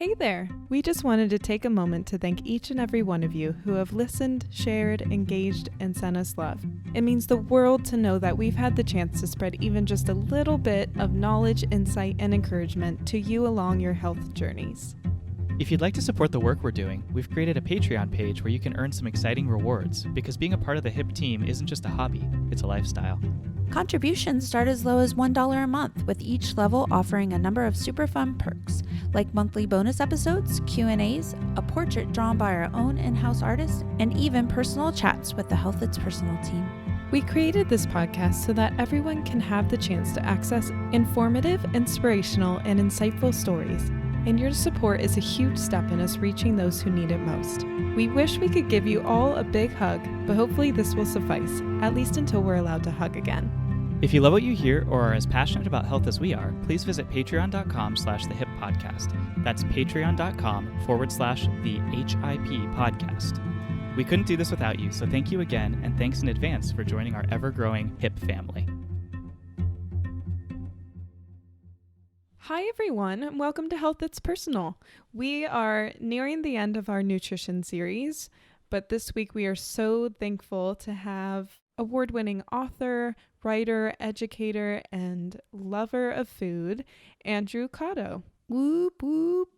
Hey there! We just wanted to take a moment to thank each and every one of you who have listened, shared, engaged, and sent us love. It means the world to know that we've had the chance to spread even just a little bit of knowledge, insight, and encouragement to you along your health journeys. If you'd like to support the work we're doing, we've created a Patreon page where you can earn some exciting rewards, because being a part of the HIP team isn't just a hobby, it's a lifestyle. Contributions start as low as $1 a month, with each level offering a number of super fun perks, like monthly bonus episodes, Q&As, a portrait drawn by our own in-house artist, and even personal chats with the Health It's Personal team. We created this podcast so that everyone can have the chance to access informative, inspirational, and insightful stories, and your support is a huge step in us reaching those who need it most. We wish we could give you all a big hug, but hopefully this will suffice, at least until we're allowed to hug again. If you love what you hear or are as passionate about health as we are, please visit patreon.com/thehip podcast. That's patreon.com/the HIP podcast. We couldn't do this without you, so thank you again, and thanks in advance for joining our ever-growing HIP family. Hi everyone, and welcome to Health It's Personal. We are nearing the end of our nutrition series, but this week we are so thankful to have award-winning author, writer, educator, and lover of food, Andrew Cotto. Whoop, whoop.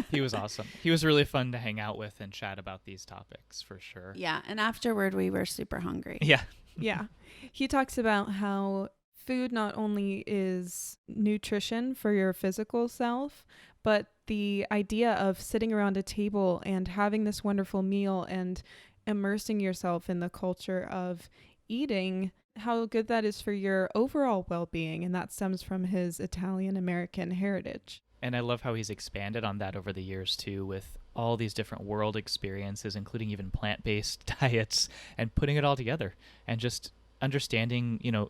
He was awesome. He was really fun to hang out with and chat about these topics, for sure. Yeah, and afterward we were super hungry. Yeah. Yeah. He talks about how food not only is nutrition for your physical self, but the idea of sitting around a table and having this wonderful meal and immersing yourself in the culture of eating, how good that is for your overall well-being. And that stems from his Italian-American heritage. And I love how he's expanded on that over the years, too, with all these different world experiences, including even plant-based diets, and putting it all together and just understanding, you know,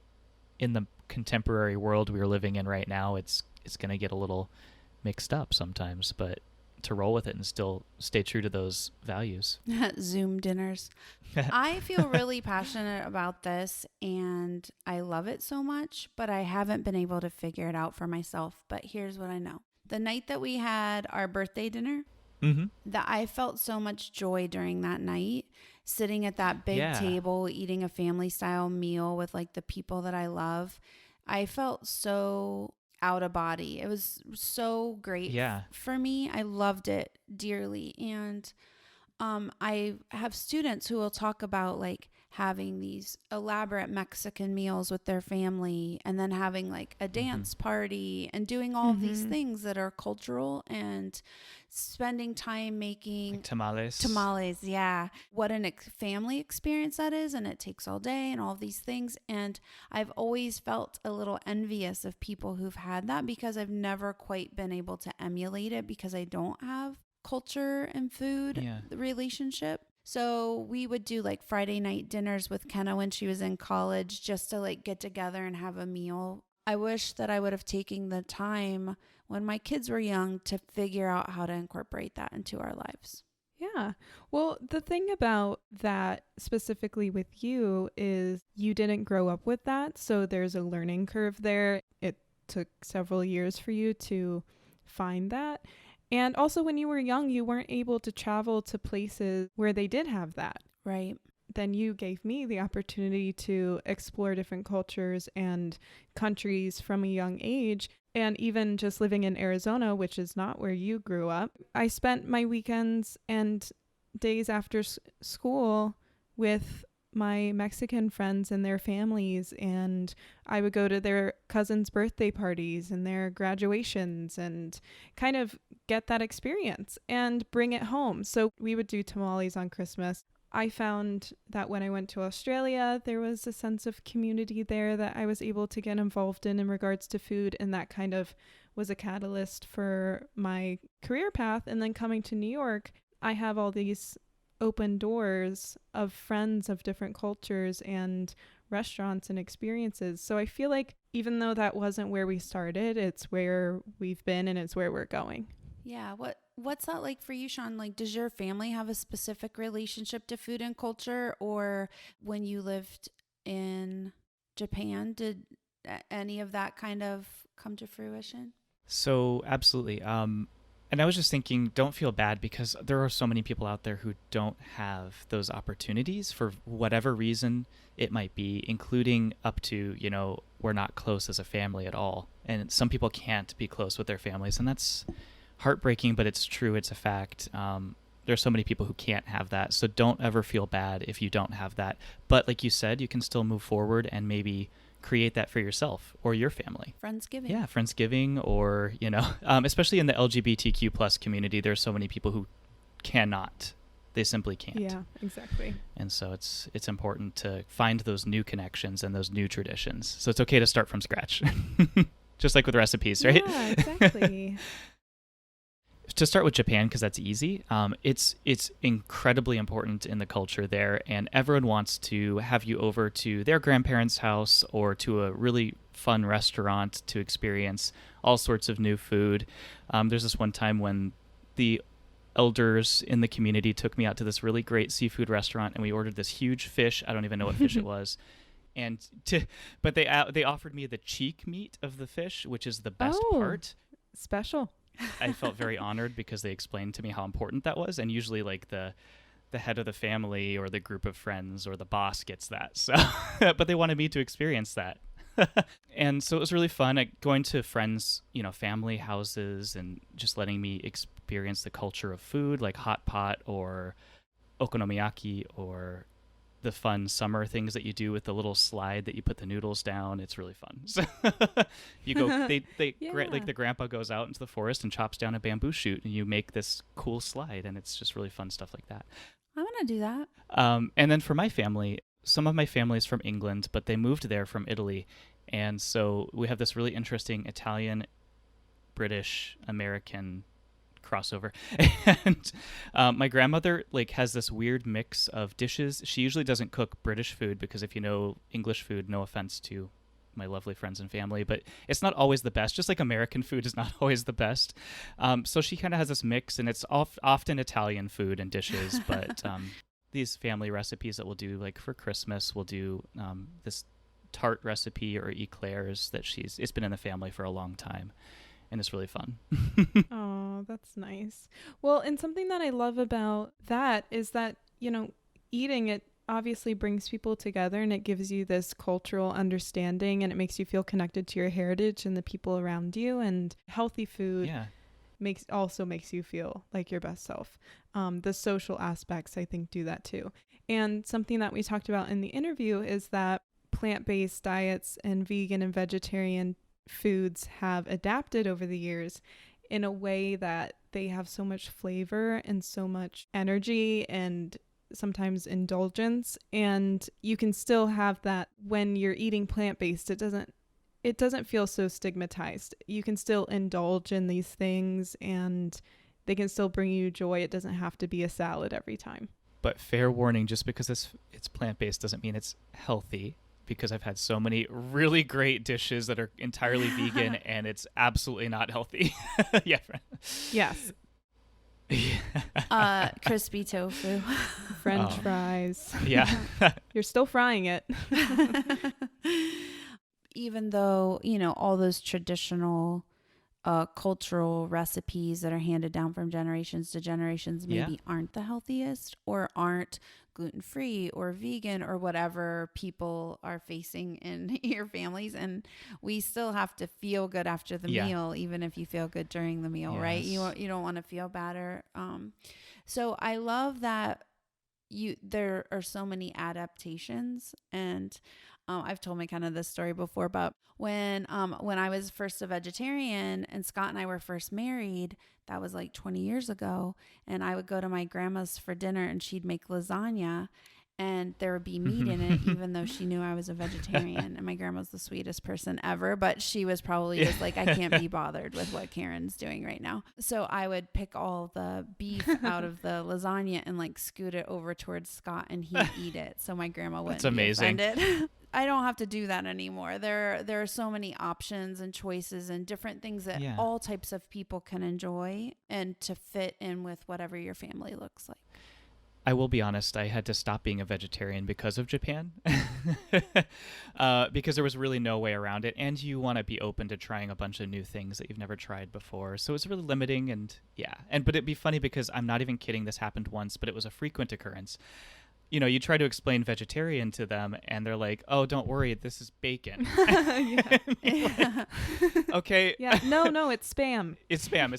in the contemporary world we're living in right now, it's going to get a little mixed up sometimes, but to roll with it and still stay true to those values. Zoom dinners. I feel really passionate about this and I love it so much, but I haven't been able to figure it out for myself. But here's what I know. The night that we had our birthday dinner, that I felt so much joy during that night, sitting at that big table, eating a family style meal with like the people that I love. I felt so out of body. It was so great for me. I loved it dearly. And I have students who will talk about like having these elaborate Mexican meals with their family and then having like a dance party and doing all of these things that are cultural and spending time making like tamales. Yeah. What a family experience that is. And it takes all day and all of these things. And I've always felt a little envious of people who've had that because I've never quite been able to emulate it because I don't have culture and food relationship. So we would do like Friday night dinners with Kenna when she was in college just to like get together and have a meal. I wish that I would have taken the time when my kids were young to figure out how to incorporate that into our lives. Yeah. Well, the thing about that specifically with you is you didn't grow up with that. So there's a learning curve there. It took several years for you to find that. And also when you were young, you weren't able to travel to places where they did have that. Right. Then you gave me the opportunity to explore different cultures and countries from a young age. And even just living in Arizona, which is not where you grew up, I spent my weekends and days after school with my Mexican friends and their families, and I would go to their cousins' birthday parties and their graduations and kind of get that experience and bring it home. So we would do tamales on Christmas. I found that when I went to Australia, there was a sense of community there that I was able to get involved in regards to food, and that kind of was a catalyst for my career path. And then coming to New York, I have all these open doors of friends of different cultures and restaurants and experiences. So I feel like even though that wasn't where we started, it's where we've been and it's where we're going. Yeah. What's that like for you, Sean? Like, does your family have a specific relationship to food and culture? Or when you lived in Japan, did any of that kind of come to fruition? So absolutely. And I was just thinking, don't feel bad, because there are so many people out there who don't have those opportunities for whatever reason it might be, including up to, we're not close as a family at all. And some people can't be close with their families, and that's heartbreaking, but it's true. It's a fact. There's so many people who can't have that. So don't ever feel bad if you don't have that. But like you said, you can still move forward and maybe create that for yourself or your family. Friendsgiving. Yeah, Friendsgiving, or, especially in the LGBTQ plus community, there's so many people who cannot. They simply can't. Yeah, exactly. And so it's important to find those new connections and those new traditions. So it's okay to start from scratch. Just like with recipes, right? Yeah, exactly. To start with Japan, because that's easy, it's incredibly important in the culture there, and everyone wants to have you over to their grandparents' house or to a really fun restaurant to experience all sorts of new food. There's this one time when the elders in the community took me out to this really great seafood restaurant, and we ordered this huge fish. I don't even know what fish it was. But they offered me the cheek meat of the fish, which is the best part. Special. I felt very honored because they explained to me how important that was, and usually like the head of the family or the group of friends or the boss gets that. So, but they wanted me to experience that. And so it was really fun going to friends, family houses, and just letting me experience the culture of food, like hot pot or okonomiyaki, or the fun summer things that you do with the little slide that you put the noodles down. It's really fun. So you go, like the grandpa goes out into the forest and chops down a bamboo shoot, and you make this cool slide, and it's just really fun stuff like that. I want to do that. And then for my family, some of my family is from England, but they moved there from Italy. And so we have this really interesting Italian, British, American crossover. And my grandmother has this weird mix of dishes. She usually doesn't cook British food, because if you know English food, no offense to my lovely friends and family, but it's not always the best, just like American food is not always the best. So she kind of has this mix, and it's often Italian food and dishes, but these family recipes that we'll do, like for Christmas, we'll do this tart recipe or eclairs that it's been in the family for a long time. And it's really fun. Oh, that's nice. Well, and something that I love about that is that, eating it obviously brings people together, and it gives you this cultural understanding, and it makes you feel connected to your heritage and the people around you. And healthy food makes you feel like your best self. The social aspects, I think, do that too. And something that we talked about in the interview is that plant-based diets and vegan and vegetarian foods have adapted over the years in a way that they have so much flavor and so much energy and sometimes indulgence, and you can still have that when you're eating plant-based. It doesn't feel so stigmatized. You can still indulge in these things, and they can still bring you joy. It doesn't have to be a salad every time. But fair warning, just because it's plant-based doesn't mean it's healthy, because I've had so many really great dishes that are entirely vegan and it's absolutely not healthy. Yeah. Yes. Crispy tofu. French fries. Yeah. You're still frying it. Even though, all those traditional cultural recipes that are handed down from generations to generations maybe aren't the healthiest, or aren't gluten-free or vegan or whatever people are facing in your families, and we still have to feel good after the meal, even if you feel good during the meal. Right? You don't want to feel bad. So I love that there are so many adaptations, and I've told McKenna this story before, but when I was first a vegetarian and Scott and I were first married, that was like 20 years ago, and I would go to my grandma's for dinner, and she'd make lasagna, and there would be meat in it, even though she knew I was a vegetarian. And my grandma's the sweetest person ever, but she was probably just like, I can't be bothered with what Karen's doing right now. So I would pick all the beef out of the lasagna and scoot it over towards Scott, and he'd eat it. So my grandma wouldn't be offended. I don't have to do that anymore. There are so many options and choices and different things that all types of people can enjoy, and to fit in with whatever your family looks like. I will be honest, I had to stop being a vegetarian because of Japan. Because there was really no way around it. And you want to be open to trying a bunch of new things that you've never tried before. So it's really limiting. And yeah. But it'd be funny because I'm not even kidding. This happened once, but it was a frequent occurrence. You try to explain vegetarian to them and they're like, oh, don't worry, this is bacon. Yeah. Like, okay. Yeah. No, it's spam. It's spam.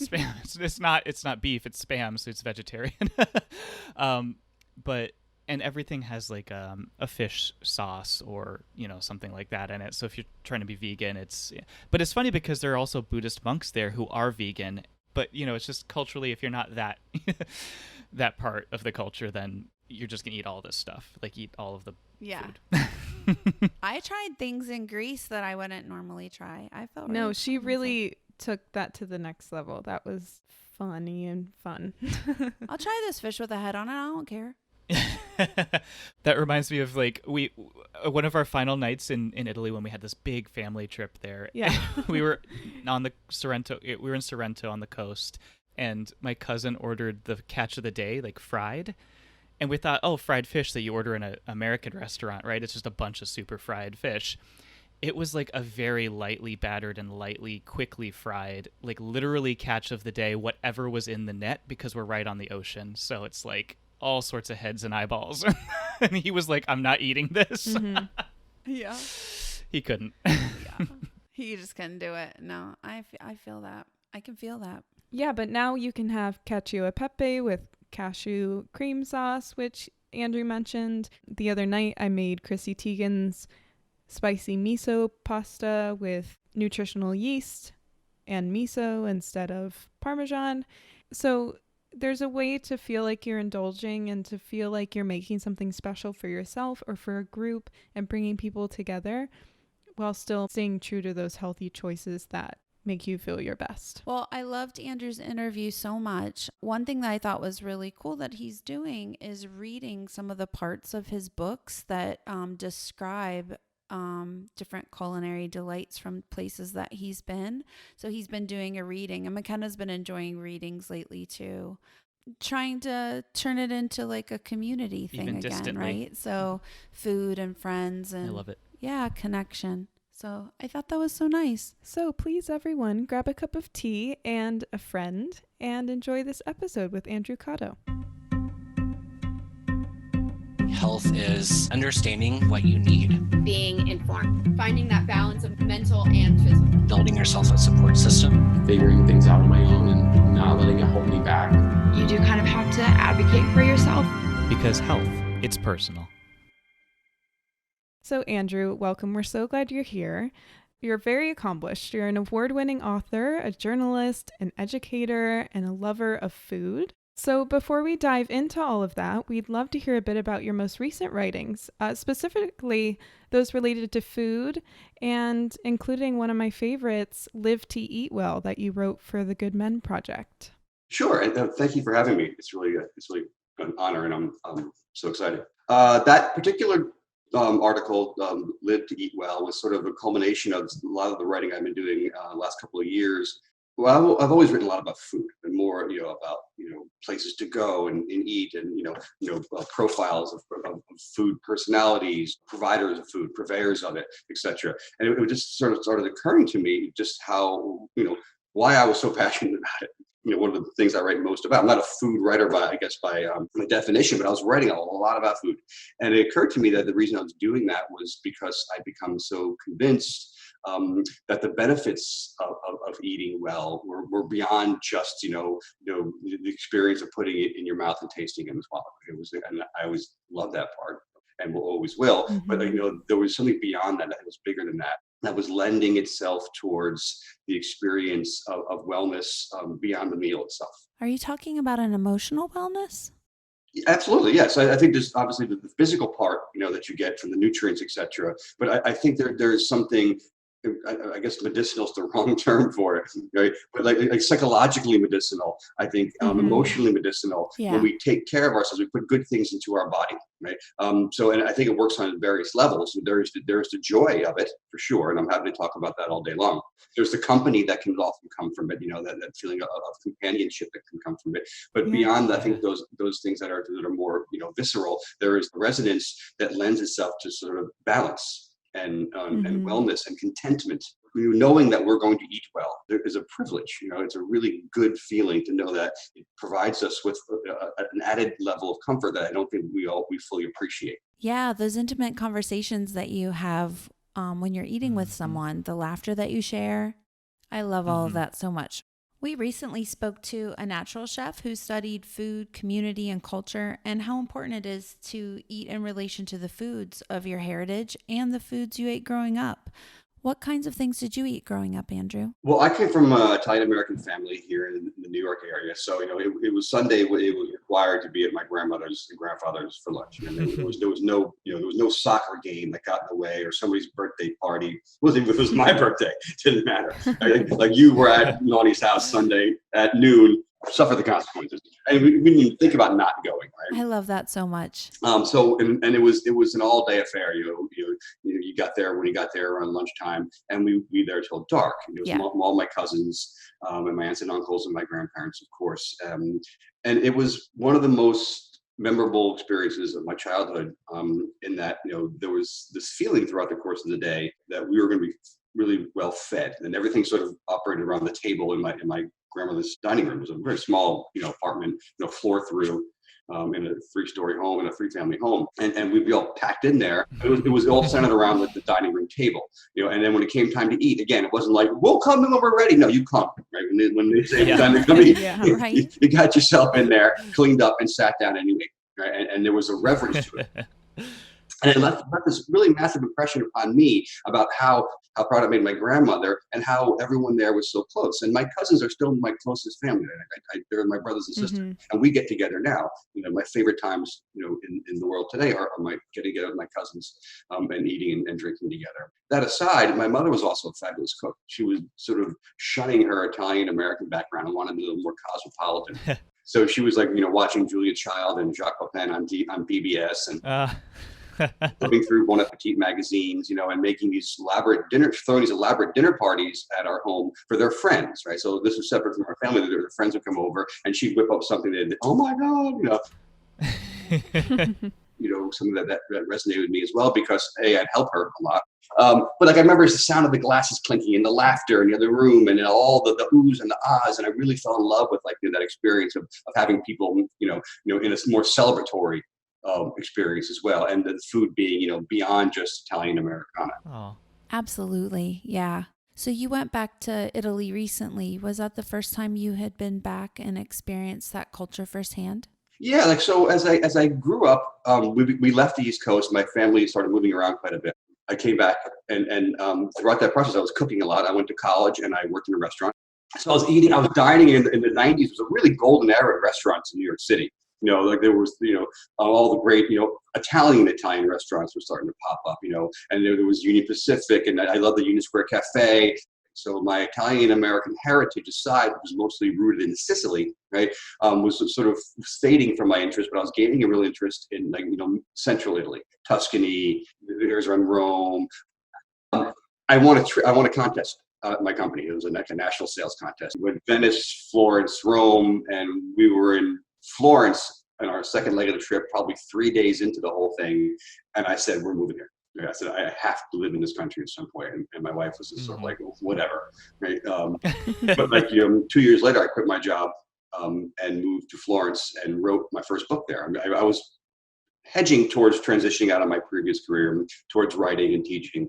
It's not beef. It's spam. So it's vegetarian. And everything has like a fish sauce or something like that in it. So if you're trying to be vegan, but it's funny because there are also Buddhist monks there who are vegan. But it's just culturally, if you're not that that part of the culture, then you're just gonna eat all this stuff, like eat all of the food. I tried things in Greece that I wouldn't normally try. I felt No, she really took that to the next level. That was funny and fun. I'll try this fish with a head on it. I don't care. That reminds me of like one of our final nights in Italy when we had this big family trip there. Yeah. We were on the Sorrento. We were in Sorrento on the coast, and my cousin ordered the catch of the day, like fried. And we thought, oh, fried fish that you order in an American restaurant, right? It's just a bunch of super fried fish. It was like a very lightly battered and quickly fried, like literally catch of the day, whatever was in the net, because we're right on the ocean. So it's like all sorts of heads and eyeballs. And he was like, I'm not eating this. Mm-hmm. Yeah. He couldn't. Yeah. He just couldn't do it. No, I feel that. I can feel that. Yeah, but now you can have cacio e pepe with cashew cream sauce, which Andrew mentioned. The other night I made Chrissy Teigen's spicy miso pasta with nutritional yeast and miso instead of Parmesan. So there's a way to feel like you're indulging and to feel like you're making something special for yourself or for a group and bringing people together while still staying true to those healthy choices that make you feel your best. Well, I loved Andrew's interview so much. One thing that I thought was really cool that he's doing is reading some of the parts of his books that describe different culinary delights from places that he's been. So he's been doing a reading, and McKenna's been enjoying readings lately too, trying to turn it into like a community thing Even again, distantly. right? So food and friends and I love it. Yeah, connection. So I thought that was so nice. So please, everyone, grab a cup of tea and a friend and enjoy this episode with Andrew Cotto. Health is understanding what you need, being informed, finding that balance of mental and physical, building yourself a support system, figuring things out on my own and not letting it hold me back. You do kind of have to advocate for yourself. Because health, it's personal. So Andrew, welcome. We're so glad you're here. You're very accomplished. You're an award-winning author, a journalist, an educator, and a lover of food. So before we dive into all of that, we'd love to hear a bit about your most recent writings, specifically those related to food and including one of my favorites, Live to Eat Well, that you wrote for the Good Men Project. Sure, and thank you for having me. It's really an honor, and I'm so excited. That particular article, Live to Eat Well, was sort of a culmination of a lot of the writing I've been doing the last couple of years. Well, I've always written a lot about food and more, about places to go and eat, and profiles of food personalities, providers of food, purveyors of it, etc. And it just sort of started occurring to me just how why I was so passionate about it. One of the things I write most about. I'm not a food writer by definition, but I was writing a lot about food, and it occurred to me that the reason I was doing that was because I'd become so convinced that the benefits of eating well were beyond just the experience of putting it in your mouth and tasting it as well. And I always loved that part and will always will. Mm-hmm. But there was something beyond that was bigger than that was lending itself towards the experience of wellness beyond the meal itself. Are you talking about an emotional wellness? Absolutely, yes. I think there's obviously the physical part, that you get from the nutrients, etc. But I think there's something I guess medicinal is the wrong term for it, right? But like psychologically medicinal, I think, emotionally medicinal. Yeah. When we take care of ourselves, we put good things into our body, right? So, and I think it works on various levels. There's the joy of it for sure, and I'm happy to talk about that all day long. There's the company that can often come from it, that feeling of companionship that can come from it. But beyond, I think those things that are more, visceral, there is the resonance that lends itself to sort of balance and wellness and contentment. Knowing that we're going to eat well, there is a privilege. It's a really good feeling to know that it provides us with an added level of comfort that I don't think we fully appreciate. Yeah, those intimate conversations that you have when you're eating with someone, the laughter that you share. I love all of that so much. We recently spoke to a natural chef who studied food, community, and culture, and how important it is to eat in relation to the foods of your heritage and the foods you ate growing up. What kinds of things did you eat growing up, Andrew? Well, I came from an Italian-American family here in the New York area. So, it was Sunday, it was required to be at my grandmother's and grandfather's for lunch. There was no soccer game that got in the way, or somebody's birthday party. It was my birthday. It didn't matter. Like you were at Lonnie's house Sunday at noon, suffer the consequences. And we didn't even think about not going, right? I love that so much. So it was an all day affair. You got there when you got there around lunchtime, and we'd be there till dark. It was all my cousins and my aunts and uncles and my grandparents, of course. And it was one of the most memorable experiences of my childhood. In that there was this feeling throughout the course of the day that we were going to be really well fed, and everything sort of operated around the table in my grandmother's dining room. It was a very small, apartment, floor through, in a 3-story home, in a 3-family home, and we'd be all packed in there. It was all centered around the dining room table, and then when it came time to eat, again, it wasn't like we'll come when we're ready. No, you come, right? When they say time to come eat, you got yourself in there, cleaned up, and sat down anyway, right? And there was a reverence to it. And it left this really massive impression upon me about how proud it made my grandmother and how everyone there was so close. And my cousins are still my closest family. They're my brothers and sisters. And we get together now. My favorite times, in the world today are my getting together with my cousins and eating and drinking together. That aside, my mother was also a fabulous cook. She was sort of shunning her Italian-American background and wanted to be a little more cosmopolitan. So she was like, watching Julia Child and Jacques Pepin on PBS and flipping through Bon Appetit magazines, and making these throwing these elaborate dinner parties at our home for their friends, right? So this was separate from our family. Their friends would come over, and she'd whip up something that, oh my God, something that resonated with me as well, because I'd help her a lot. But like I remember the sound of the glasses clinking and the laughter in the other room and all the oohs and the ahs, and I really fell in love with that experience of having people, in a more celebratory experience as well, and the food being beyond just Italian Americana. Oh, absolutely, yeah. So you went back to Italy recently. Was that the first time you had been back and experienced that culture firsthand? Yeah, so as I grew up, we left the East Coast. My family started moving around quite a bit. I came back, and throughout that process, I was cooking a lot. I went to college and I worked in a restaurant. So I was dining in the 90s. It was a really golden era of restaurants in New York City. There was, all the great, Italian restaurants were starting to pop up, and there was Union Pacific, and I love the Union Square Cafe. So my Italian-American heritage aside, which was mostly rooted in Sicily, right, was sort of fading from my interest, but I was gaining a real interest in, Central Italy, Tuscany, the areas around Rome. I won a contest. My company, it was a national sales contest. We went Venice, Florence, Rome, and we were in Florence on our second leg of the trip, probably 3 days into the whole thing. And I said, we're moving here. I said, I have to live in this country at some point. And my wife was just sort of like, well, whatever. Right. But 2 years later, I quit my job and moved to Florence and wrote my first book there. I was hedging towards transitioning out of my previous career towards writing and teaching.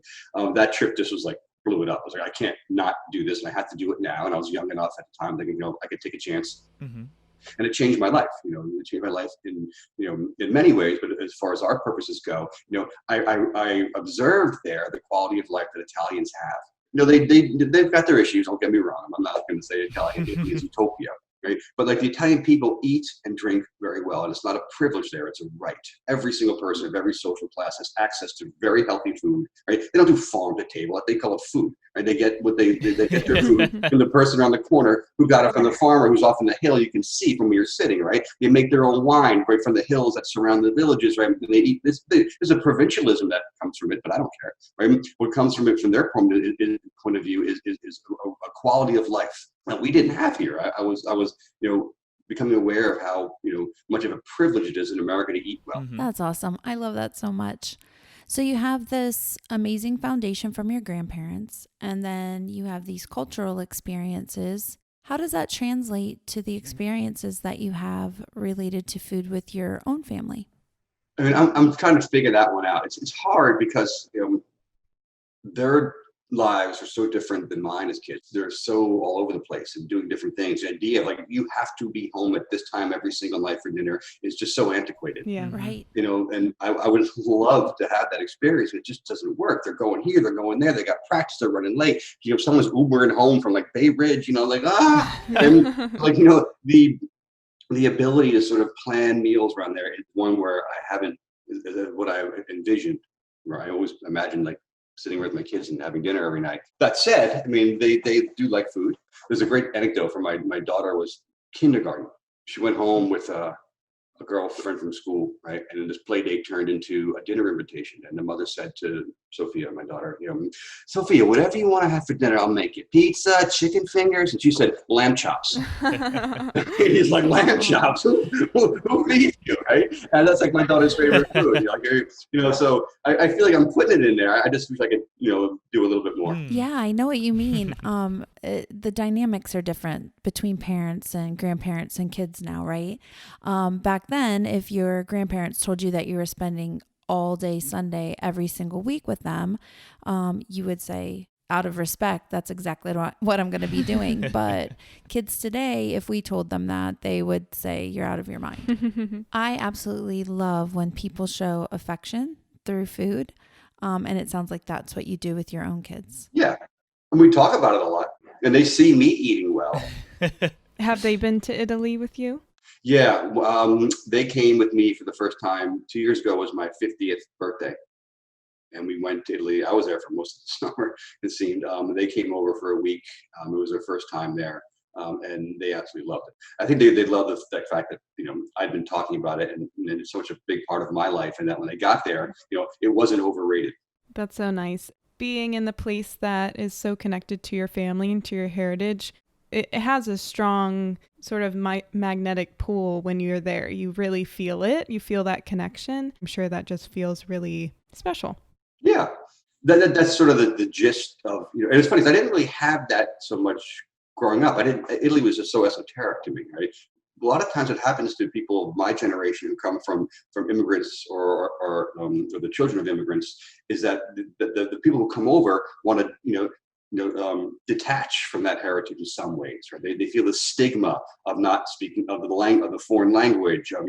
That trip just was like, blew it up. I was like, I can't not do this, and I had to do it now. And I was young enough at the time thinking, I could take a chance. And it changed my life. It changed my life in many ways. But as far as our purposes go, I observed there the quality of life that Italians have. They've got their issues. Don't get me wrong. I'm not going to say Italian is utopia, right? But the Italian people eat and drink very well. And it's not a privilege there, it's a right. Every single person of every social class has access to very healthy food, right? They don't do farm to table, they call it food, right? They get what they get their food from the person around the corner who got it from the farmer who's off in the hill. You can see from where you're sitting, right? They make their own wine right from the hills that surround the villages, right? And they eat this. There's a provincialism that comes from it, but I don't care, right? What comes from it, from their point of view, is a quality of life that we didn't have here. I was, becoming aware of how, much of a privilege it is in America to eat well. Mm-hmm. That's awesome. I love that so much. So you have this amazing foundation from your grandparents, and then you have these cultural experiences. How does that translate to the experiences that you have related to food with your own family? I mean, I'm trying to figure that one out. It's hard because their lives are so different than mine as kids. They're so all over the place and doing different things. The idea of like you have to be home at this time every single night for dinner is just so antiquated. Yeah. Right. And I would love to have that experience. It just doesn't work. They're going here, they're going there. They got practice. They're running late. Someone's Ubering home from like Bay Ridge. And the ability to sort of plan meals around there is one where I haven't what I envisioned. Where I always imagined like sitting with my kids and having dinner every night. That said, I mean, they do like food. There's a great anecdote from my daughter was kindergarten. She went home with a girlfriend from school, right? And then this play date turned into a dinner invitation. And the mother said to Sophia, my daughter, Sophia, whatever you want to have for dinner, I'll make it. Pizza, chicken fingers. And she said, lamb chops. He's like, lamb chops? Who feeds you, right? And that's like my daughter's favorite food. So I feel like I'm putting it in there. I just wish I could, do a little bit more. Yeah, I know what you mean. The dynamics are different between parents and grandparents and kids now, right? Back then, if your grandparents told you that you were spending all day Sunday every single week with them, you would say, out of respect, that's exactly what I'm going to be doing. But kids today, if we told them that, they would say, you're out of your mind. I absolutely love when people show affection through food. And it sounds like that's what you do with your own kids. Yeah. And we talk about it a lot. And they see me eating well. Have they been to Italy with you? Yeah. They came with me for the first time 2 years ago. Was my 50th birthday. And we went to Italy. I was there for most of the summer, it seemed. They came over for a week. It was their first time there. And they absolutely loved it. I think they loved the fact that, I'd been talking about it and it's such a big part of my life. And that when they got there, it wasn't overrated. That's so nice. Being in the place that is so connected to your family and to your heritage, it has a strong sort of magnetic pull when you're there. You really feel it. You feel that connection. I'm sure that just feels really special. Yeah. That's sort of the gist of, and it's funny because I didn't really have that so much growing up. Italy was just so esoteric to me, right? A lot of times it happens to people of my generation who come from immigrants or the children of immigrants is that the people who come over want to, detach from that heritage in some ways, right? They feel the stigma of not speaking of the foreign language, of,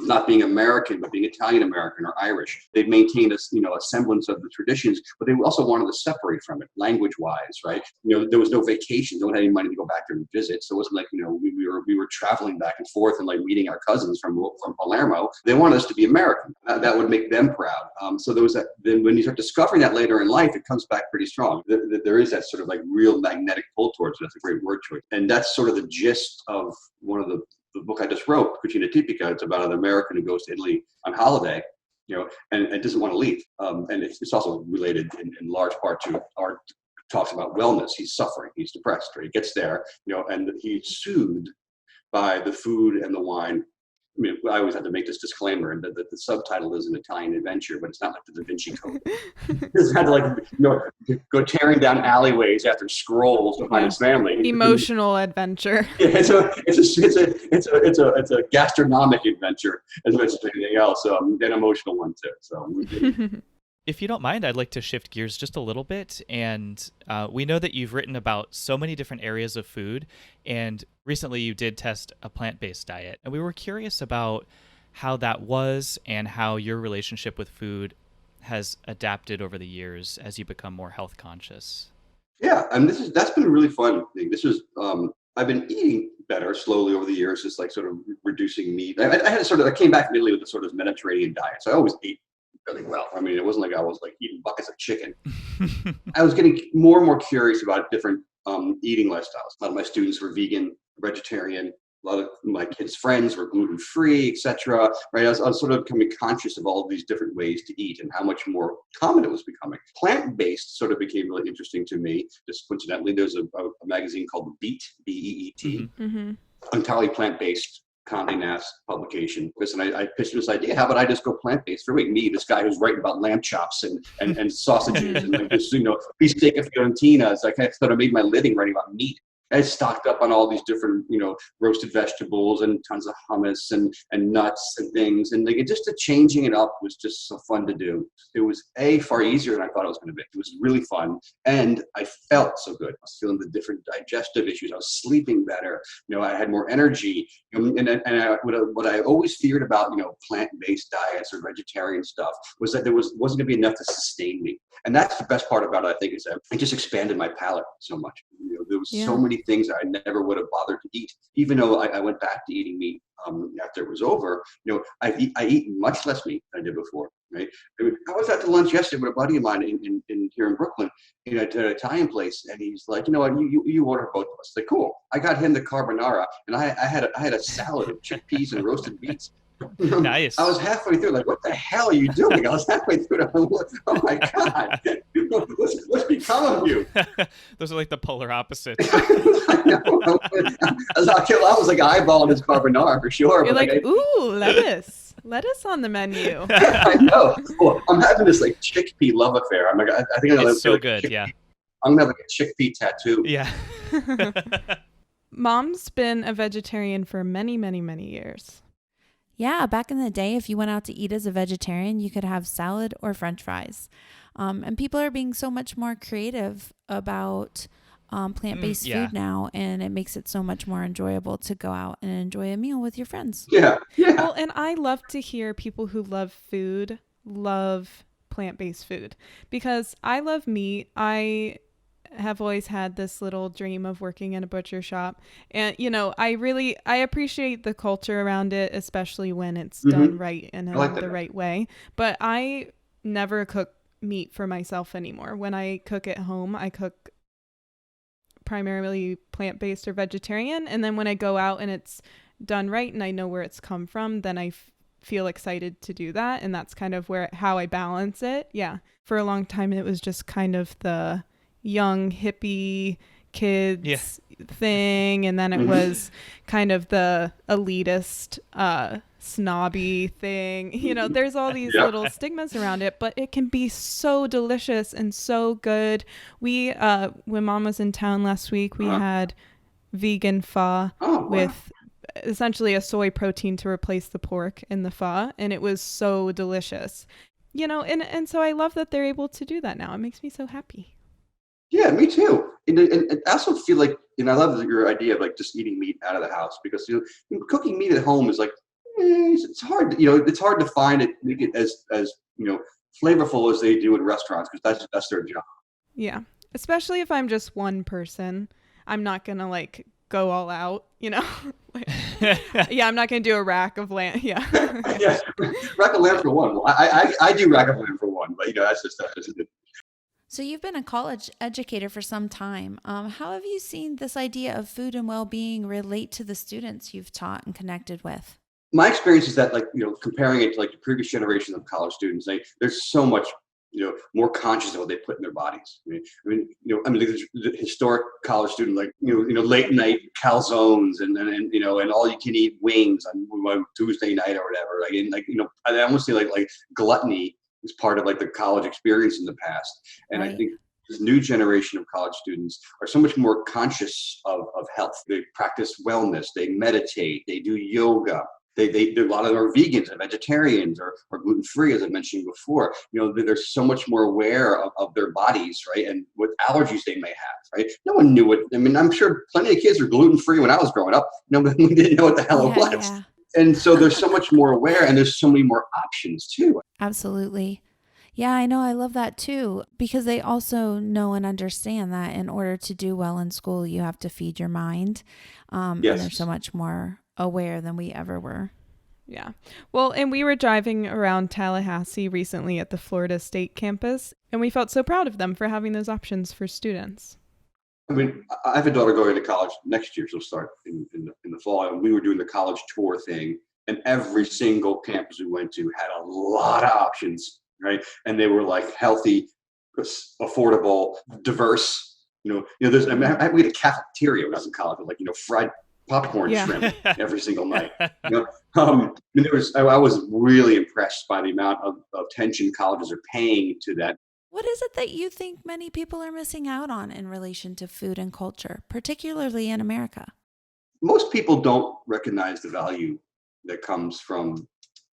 not being American, but being Italian American or Irish. They've maintained a semblance of the traditions, but they also wanted to separate from it language-wise, right? There was no vacation. No one had any money to go back there and visit. So it wasn't like, we were traveling back and forth and like meeting our cousins from Palermo. They wanted us to be American. That would make them proud. So there was that. Then when you start discovering that later in life, it comes back pretty strong. There is that sort of like real magnetic pull towards it. That's a great word choice. And that's sort of the gist of one of the book I just wrote, Cuisine Tipica. It's about an American who goes to Italy on holiday, and doesn't want to leave. And it's also related in large part to our talks about wellness. He's suffering, he's depressed, right? He gets there, and he's soothed by the food and the wine. I mean, I always have to make this disclaimer that the subtitle is an Italian adventure, but it's not like the Da Vinci Code. It's had to go tearing down alleyways after scrolls to find his family. Emotional adventure. Yeah, it's a gastronomic adventure as much as anything else. An emotional one too. So. If you don't mind, I'd like to shift gears just a little bit. And we know that you've written about so many different areas of food. And recently you did test a plant-based diet. And we were curious about how that was and how your relationship with food has adapted over the years as you become more health conscious. Yeah, and that's been a really fun thing. This was I've been eating better slowly over the years, just like sort of reducing meat. I came back from Italy with a sort of Mediterranean diet. So I always ate really well. I mean, it wasn't like I was like eating buckets of chicken. I was getting more and more curious about different eating lifestyles. A lot of my students were vegan, vegetarian. A lot of my kids' friends were gluten-free, etc. Right? I was sort of becoming conscious of all of these different ways to eat and how much more common it was becoming. Plant-based sort of became really interesting to me. Just coincidentally, there's a magazine called The Beet, B-E-E-T, entirely plant-based Condé Nast publication. Listen, I pitched this idea. How about I just go plant-based for a week? Me, this guy who's writing about lamb chops and sausages and like this, beefsteak and fiorentina. It's like I sort of made my living writing about meat. I stocked up on all these different, roasted vegetables and tons of hummus and nuts and things. And like, just the changing it up was just so fun to do. It was far easier than I thought it was going to be. It was really fun. And I felt so good. I was feeling the different digestive issues. I was sleeping better. I had more energy. What I always feared about, plant-based diets or vegetarian stuff was that wasn't going to be enough to sustain me. And that's the best part about it, I think, is that it just expanded my palate so much. There was so many things that I never would have bothered to eat, even though I went back to eating meat after it was over. I eat much less meat than I did before. Right? I was at the lunch yesterday with a buddy of mine in here in Brooklyn, at an Italian place, and he's like, you know what, you order both of us. Like, cool. I got him the carbonara, and I had a salad of chickpeas and roasted beets. Nice. I was halfway through, like, what the hell are you doing? I was halfway through. Oh my God, what's become of you? Those are like the polar opposites. I know. I was like eyeballing his carbonara for sure. You're like, ooh, lettuce. Lettuce on the menu. I know. Well, I'm having this like chickpea love affair. I'm like, I think I'm gonna it's so good. Yeah. I'm gonna have like a chickpea tattoo. Yeah. Mom's been a vegetarian for many, many, many years. Yeah, back in the day, if you went out to eat as a vegetarian, you could have salad or French fries. And people are being so much more creative about plant-based food now, and it makes it so much more enjoyable to go out and enjoy a meal with your friends. Yeah. Well, and I love to hear people who love food love plant-based food, because I love meat. I have always had this little dream of working in a butcher shop, and I appreciate the culture around it, especially when it's done right and in the right way. But I never cook meat for myself anymore. When I cook at home, I cook primarily plant-based or vegetarian, and then when I go out and it's done right and I know where it's come from, then I feel excited to do that, and that's kind of how I balance it. Yeah, for a long time it was just kind of the young hippie kids thing, and then it was kind of the elitist snobby thing. There's all these little stigmas around it, but it can be so delicious and so good. We when Mom was in town last week, we had vegan pho with essentially a soy protein to replace the pork in the pho, and it was so delicious. And so I love that they're able to do that now. It makes me so happy. Yeah, me too. And I also feel like, I love your idea of like just eating meat out of the house, because cooking meat at home is like, it's hard. It's hard to find it, make it as flavorful as they do in restaurants, because that's their job. Yeah, especially if I'm just one person, I'm not gonna like go all out. I'm not gonna do a rack of lamb. Yeah. Yeah, rack of lamb for one. Well, I do rack of lamb for one, but that's just So you've been a college educator for some time. How have you seen this idea of food and well-being relate to the students you've taught and connected with? My experience is that, comparing it to the previous generation of college students, they're so much, more conscious of what they put in their bodies. The historic college student, late night calzones and all you can eat wings on Tuesday night or whatever. I almost say like gluttony is part of the college experience in the past. And right. I think this new generation of college students are so much more conscious of health. They practice wellness, they meditate, they do yoga. A lot of them are vegans and vegetarians or gluten-free, as I mentioned before. They're so much more aware of their bodies, right? And what allergies they may have, right? No one knew it. I'm sure plenty of kids were gluten-free when I was growing up. But we didn't know what the hell it was. And so they're so much more aware, and there's so many more options too. Absolutely. Yeah, I know. I love that too, because they also know and understand that in order to do well in school, you have to feed your mind. And they're so Yes. much more aware than we ever were. Yeah. Well, and we were driving around Tallahassee recently at the Florida State campus, and we felt so proud of them for having those options for students. I mean, I have a daughter going to college next year. She'll start in the fall. And we were doing the college tour thing, and every single campus we went to had a lot of options, right? And they were like healthy, affordable, diverse. There's. I mean, we had a cafeteria when I was in college with like fried popcorn Yeah. shrimp every single night. And I was really impressed by the amount of attention colleges are paying to that. What is it that you think many people are missing out on in relation to food and culture, particularly in America? Most people don't recognize the value that comes from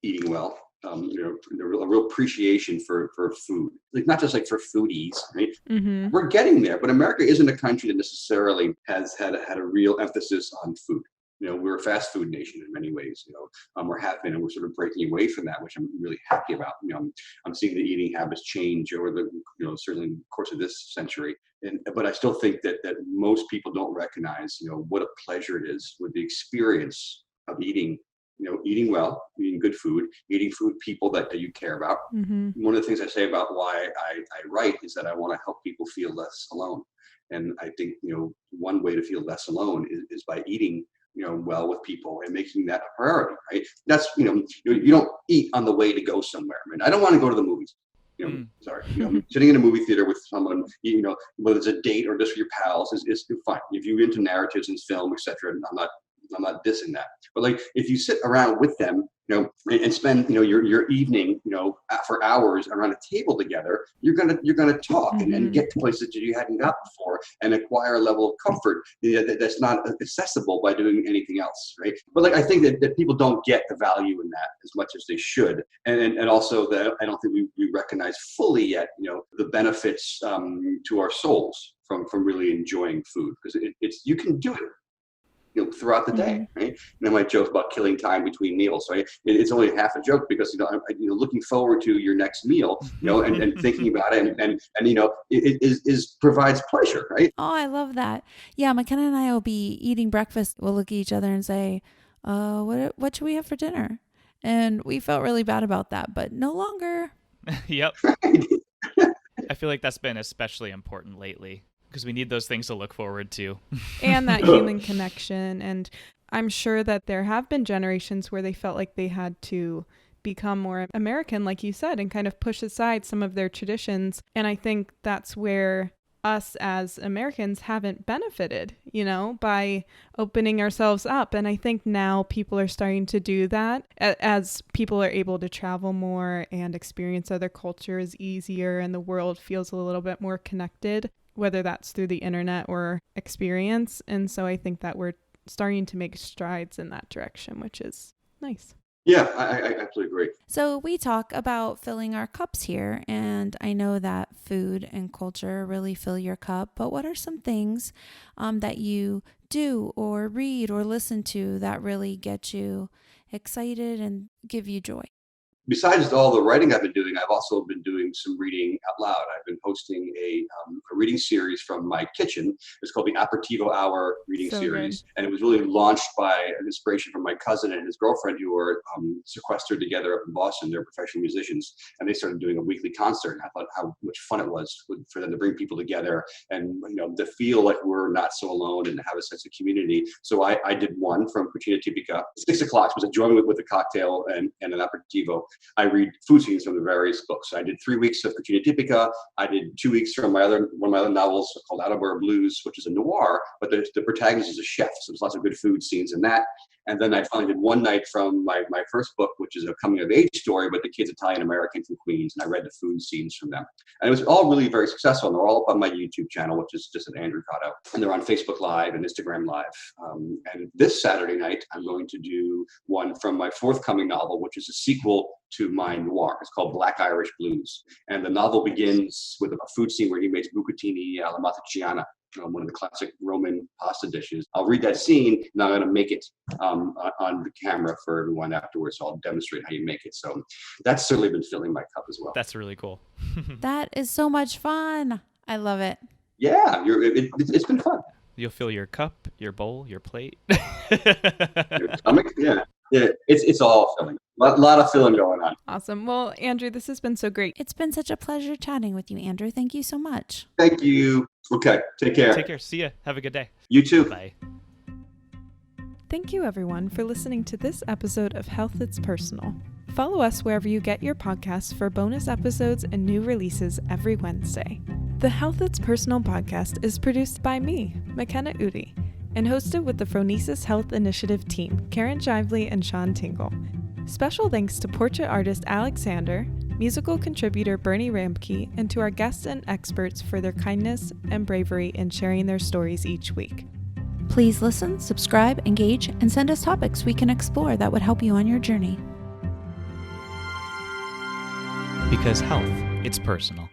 eating well. A real appreciation for food, like not just like for foodies, right? Mm-hmm. We're getting there, but America isn't a country that necessarily has had a real emphasis on food. We're a fast food nation in many ways. We're been, and we're sort of breaking away from that, which I'm really happy about. I'm seeing the eating habits change over the, certainly in the course of this century. But I still think that most people don't recognize, what a pleasure it is with the experience of eating, eating well, eating good food, eating food people that you care about. Mm-hmm. One of the things I say about why I write is that I want to help people feel less alone. And I think, one way to feel less alone is by eating well with people and making that a priority, right? That's, you don't eat on the way to go somewhere. I mean, I don't want to go to the movies. Sorry, sitting in a movie theater with someone, whether it's a date or just with your pals is fine. If you're into narratives and film, etc., I'm not dissing that. But like, if you sit around with them, and spend, your evening, for hours around a table together, you're gonna talk and get to places that you hadn't got before and acquire a level of comfort that's not accessible by doing anything else, right? But like, I think that people don't get the value in that as much as they should, and also that I don't think we recognize fully yet, the benefits to our souls from really enjoying food, because it's you can do it throughout the day, right? And I might joke about killing time between meals, right? It's only half a joke because I'm looking forward to your next meal, and thinking about it, and it provides pleasure, right? Oh, I love that. Yeah, McKenna and I will be eating breakfast. We'll look at each other and say, what should we have for dinner? And we felt really bad about that, but no longer. Yep. I feel like that's been especially important lately, because we need those things to look forward to. And that human connection. And I'm sure that there have been generations where they felt like they had to become more American, like you said, and kind of push aside some of their traditions. And I think that's where us as Americans haven't benefited, by opening ourselves up. And I think now people are starting to do that as people are able to travel more and experience other cultures easier, and the world feels a little bit more connected, whether that's through the internet or experience. And so I think that we're starting to make strides in that direction, which is nice. Yeah, I absolutely agree. So we talk about filling our cups here, and I know that food and culture really fill your cup, but what are some things that you do or read or listen to that really get you excited and give you joy? Besides all the writing I've been doing, I've also been doing some reading out loud. I've been hosting a reading series from my kitchen. It's called the Aperitivo Hour Reading So Series. And it was really launched by an inspiration from my cousin and his girlfriend, who were sequestered together up in Boston. They're professional musicians. And they started doing a weekly concert. And I thought how much fun it was for them to bring people together and to feel like we're not so alone and have a sense of community. So I did one from Cuisine Tipica. 6 o'clock. It was a join with a cocktail and an aperitivo. I read food scenes from the various books. So I did 3 weeks of Cuisine Tipica. I did 2 weeks from one of my other novels called Attleboro Blues, which is a noir, but the protagonist is a chef. So there's lots of good food scenes in that. And then I finally did one night from my first book, which is a coming of age story, but the kid's Italian American from Queens. And I read the food scenes from them. And it was all really very successful. And they're all up on my YouTube channel, which is just an Andrew Cotto. And they're on Facebook Live and Instagram Live. And this Saturday night, I'm going to do one from my forthcoming novel, which is a sequel to my noir. It's called Black Irish Blues. And the novel begins with a food scene where he makes bucatini alla matriciana. one of the classic Roman pasta dishes. I'll read that scene, and I'm going to make it on the camera for everyone afterwards. So I'll demonstrate how you make it. So that's certainly been filling my cup as well. That's really cool. That is so much fun. I love it. Yeah, it's been fun. You'll fill your cup, your bowl, your plate. Your stomach, yeah, it's all filling. A lot of filling going on. Awesome. Well, Andrew, this has been so great. It's been such a pleasure chatting with you, Andrew. Thank you so much. Thank you. Okay, take care. Take care. See ya. Have a good day. You too. Bye. Thank you, everyone, for listening to this episode of Health It's Personal. Follow us wherever you get your podcasts for bonus episodes and new releases every Wednesday. The Health It's Personal podcast is produced by me, McKenna Udi, and hosted with the Phronesis Health Initiative team, Karen Shively and Sean Tingle. Special thanks to portrait artist Alexander, musical contributor Bernie Ramke, and to our guests and experts for their kindness and bravery in sharing their stories each week. Please listen, subscribe, engage, and send us topics we can explore that would help you on your journey. Because health, it's personal.